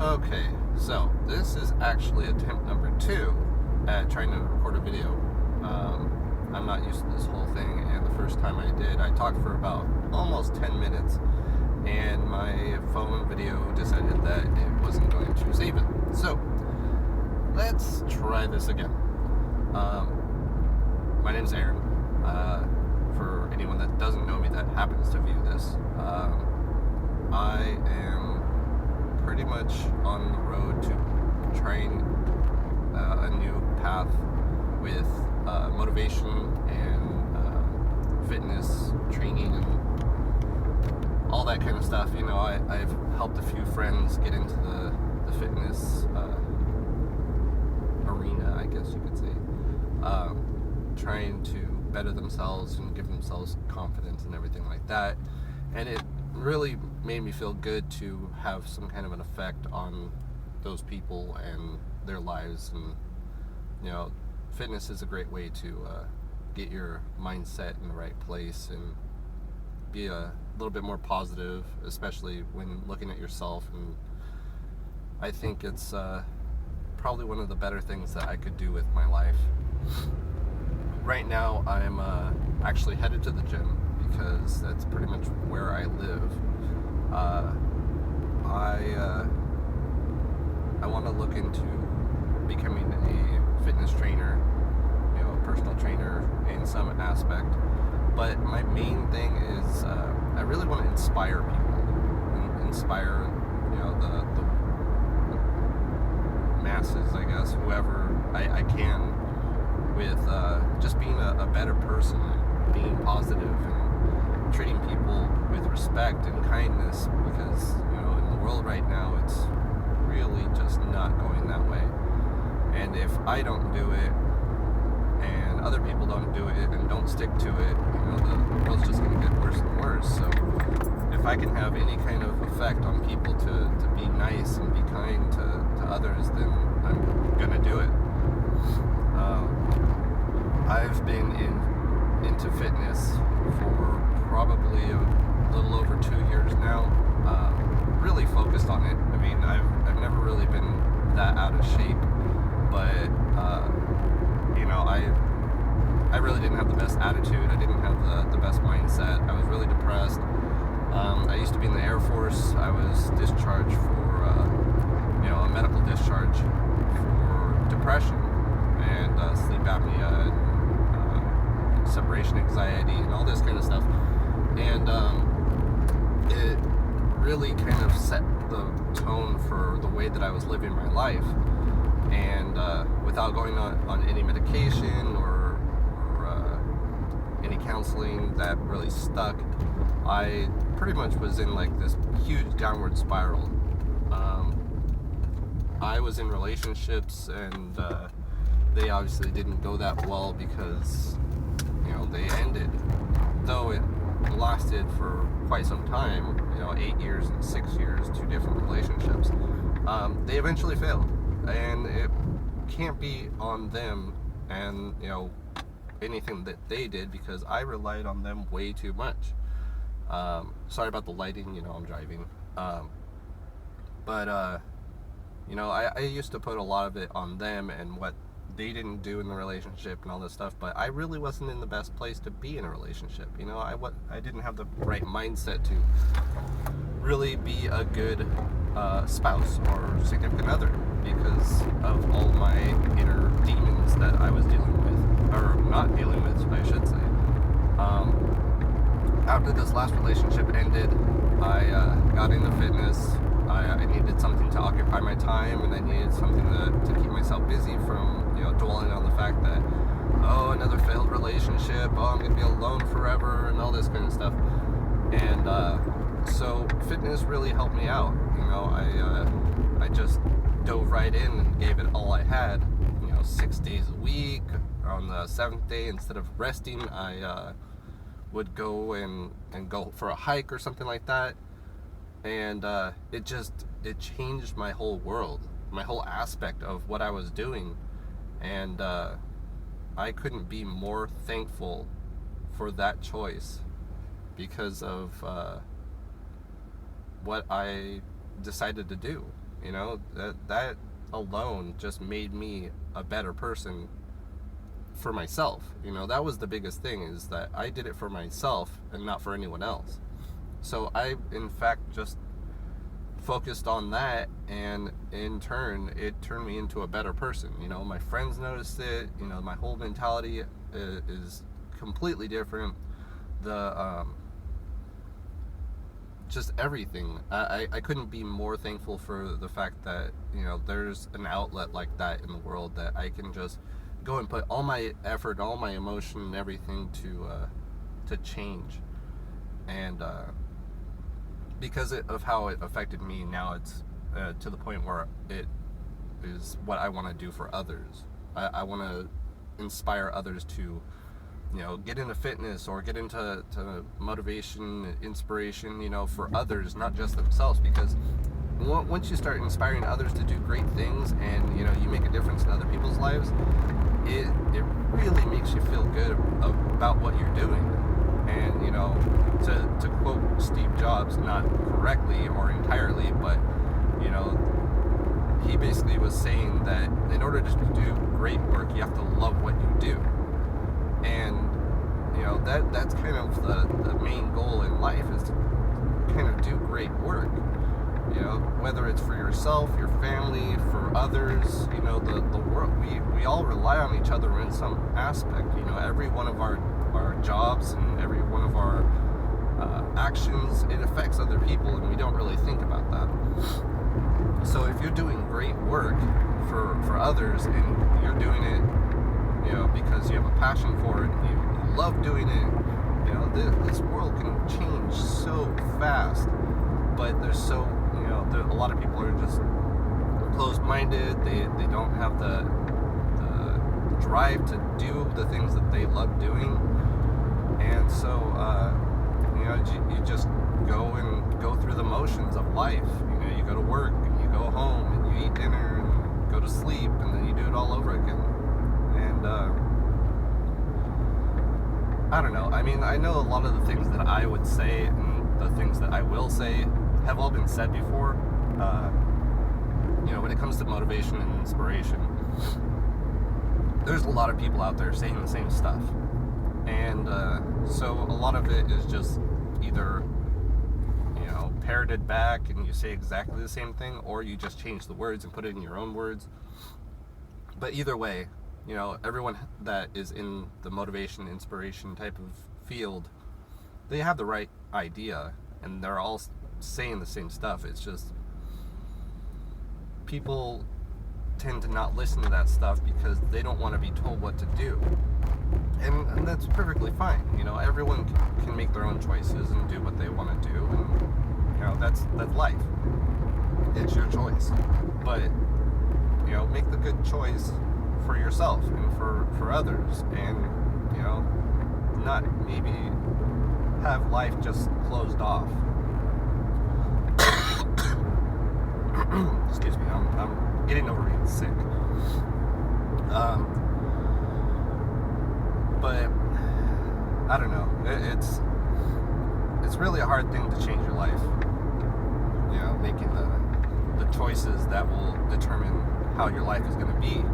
Okay, so this is actually attempt number 2 at trying to record a video. I'm not used to this whole thing, and the first time I did, I talked for about almost 10 minutes, and my phone video decided that it wasn't going to save it. So, let's try this again. My name's Aaron. For anyone that doesn't know me that happens to view this, I am pretty much on the road to trying a new path with motivation and fitness training and all that kind of stuff. You know, I've helped a few friends get into the fitness arena, I guess you could say, trying to better themselves and give themselves confidence and everything like that. And it really made me feel good to have some kind of an effect on those people and their lives. And you know, fitness is a great way to get your mindset in the right place and be a little bit more positive, especially when looking at yourself. And I think it's probably one of the better things that I could do with my life. Right now I'm actually headed to the gym because that's pretty much where I live. I want to look into becoming a fitness trainer, you know, a personal trainer in some aspect. But my main thing is I really want to inspire people, and inspire, you know, the masses, I guess, whoever I can, with just being a better person, being positive, and treating people with respect and kindness, because, you know, in the world right now, it's really just not going that way. And if I don't do it, and other people don't do it, and don't stick to it, you know, the world's just going to get worse and worse. So if I can have any kind of effect on people to be nice and be kind to others, then I'm going to do it. I've been into fitness for probably a little over 2 years now, really focused on it. I mean, I've never really been that out of shape, but you know, I really didn't have the best attitude. I didn't have the best mindset. I was really depressed. I used to be in the Air Force. I was discharged for you know, a medical discharge for depression and sleep apnea, separation anxiety, and all this kind of stuff. And it really kind of set the tone for the way that I was living my life. And without going on any medication or any counseling that really stuck, I pretty much was in like this huge downward spiral. I was in relationships, and they obviously didn't go that well because, you know, they ended. Though it lasted for quite some time, you know, 8 years and 6 years, 2 different relationships. They eventually failed, and it can't be on them and, you know, anything that they did, because I relied on them way too much. Sorry about the lighting, you know, I'm driving. But you know, I used to put a lot of it on them and what they didn't do in the relationship and all this stuff, but I really wasn't in the best place to be in a relationship. You know, I didn't have the right mindset to really be a good spouse or significant other, because of all my inner demons that I was dealing with, or not dealing with, I should say. After this last relationship ended, I got into fitness. I needed something to occupy my time, and I needed something to keep myself busy from, you know, dwelling on the fact that, oh, another failed relationship, oh, I'm going to be alone forever, and all this kind of stuff. And so fitness really helped me out. You know, I just dove right in and gave it all I had. You know, 6 days a week. On the 7th day, instead of resting, I would go and go for a hike or something like that. And it changed my whole world, my whole aspect of what I was doing. And I couldn't be more thankful for that choice, because of what I decided to do. You know, that alone just made me a better person for myself. You know, that was the biggest thing, is that I did it for myself and not for anyone else. So I, in fact, just focused on that, and in turn, it turned me into a better person. You know, my friends noticed it. You know, my whole mentality is completely different. The just everything. I couldn't be more thankful for the fact that, you know, there's an outlet like that in the world, that I can just go and put all my effort, all my emotion, and everything to change. And because of how it affected me, now it's to the point where it is what I want to do for others. I want to inspire others to, you know, get into fitness or get into motivation, inspiration, you know, for others, not just themselves. Because once you start inspiring others to do great things, and, you know, you make a difference in other people's lives, it really makes you feel good about what you're doing. And, you know, to quote Steve Jobs, not correctly or entirely, but, you know, he basically was saying that in order to do great work, you have to love what you do. And, you know, that's kind of the main goal in life, is to kind of do great work. You know, whether it's for yourself, your family, for others, you know, the world, we all rely on each other in some aspect. You know, every one of our jobs and every one of our actions, it affects other people, and we don't really think about that. So if you're doing great work for others, and you're doing it, you know, because you have a passion for it, and you love doing it, you know, this world can change so fast. But there's so, you know, a lot of people are just closed-minded. They don't have the drive to do the things that they love doing. And so, you know, you just go through the motions of life. You know, you go to work, and you go home, and you eat dinner, and go to sleep, and then you do it all over again. And I don't know. I mean, I know a lot of the things that I would say and the things that I will say have all been said before. You know, when it comes to motivation and inspiration, there's a lot of people out there saying the same stuff. And so a lot of it is just either, you know, parroted back and you say exactly the same thing, or you just change the words and put it in your own words. But either way, you know, everyone that is in the motivation, inspiration type of field, they have the right idea, and they're all saying the same stuff. It's just people tend to not listen to that stuff because they don't want to be told what to do. And that's perfectly fine. You know, everyone can make their own choices and do what they want to do, and, you know, that's life. It's your choice. But, you know, make the good choice for yourself and for others, and, you know, not maybe have life just closed off. Excuse me, I'm getting over being sick. But I don't know. It's really a hard thing to change your life. You know, making the choices that will determine how your life is going to be.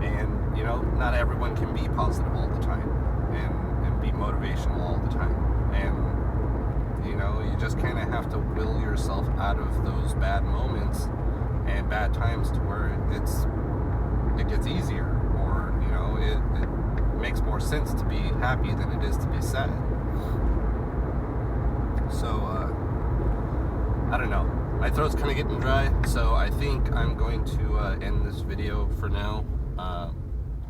And, you know, not everyone can be positive all the time and be motivational all the time. And, you know, you just kind of have to will yourself out of those bad moments and bad times to where it gets easier, or, you know, it makes more sense to be happy than it is to be sad. So, I don't know. My throat's kind of getting dry, so I think I'm going to end this video for now.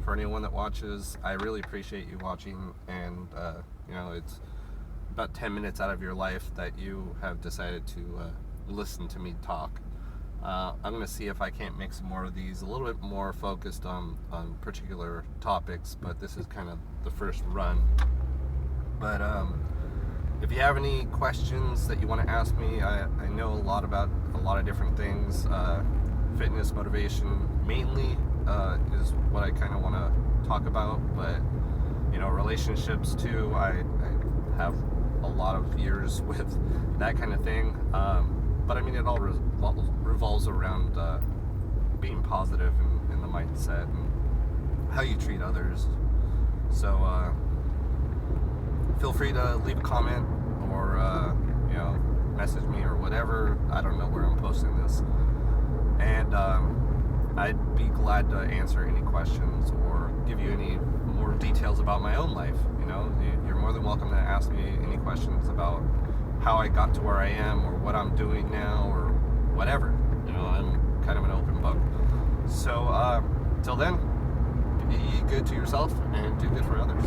For anyone that watches, I really appreciate you watching, and you know, it's about 10 minutes out of your life that you have decided to listen to me talk. I'm going to see if I can't make some more of these, a little bit more focused on particular topics, but this is kind of the first run. But if you have any questions that you want to ask me, I know a lot about a lot of different things. Fitness, motivation mainly is what I kind of want to talk about, but, you know, relationships too. I have a lot of years with that kind of thing. But I mean, it all revolves around being positive in the mindset and how you treat others. So feel free to leave a comment or message me or whatever. I don't know where I'm posting this, and I'd be glad to answer any questions or give you any more details about my own life. You're more than welcome to ask me any questions about how I got to where I am or what I'm doing now or whatever. I'm kind of an open book. So till then, be good to yourself and do good for others.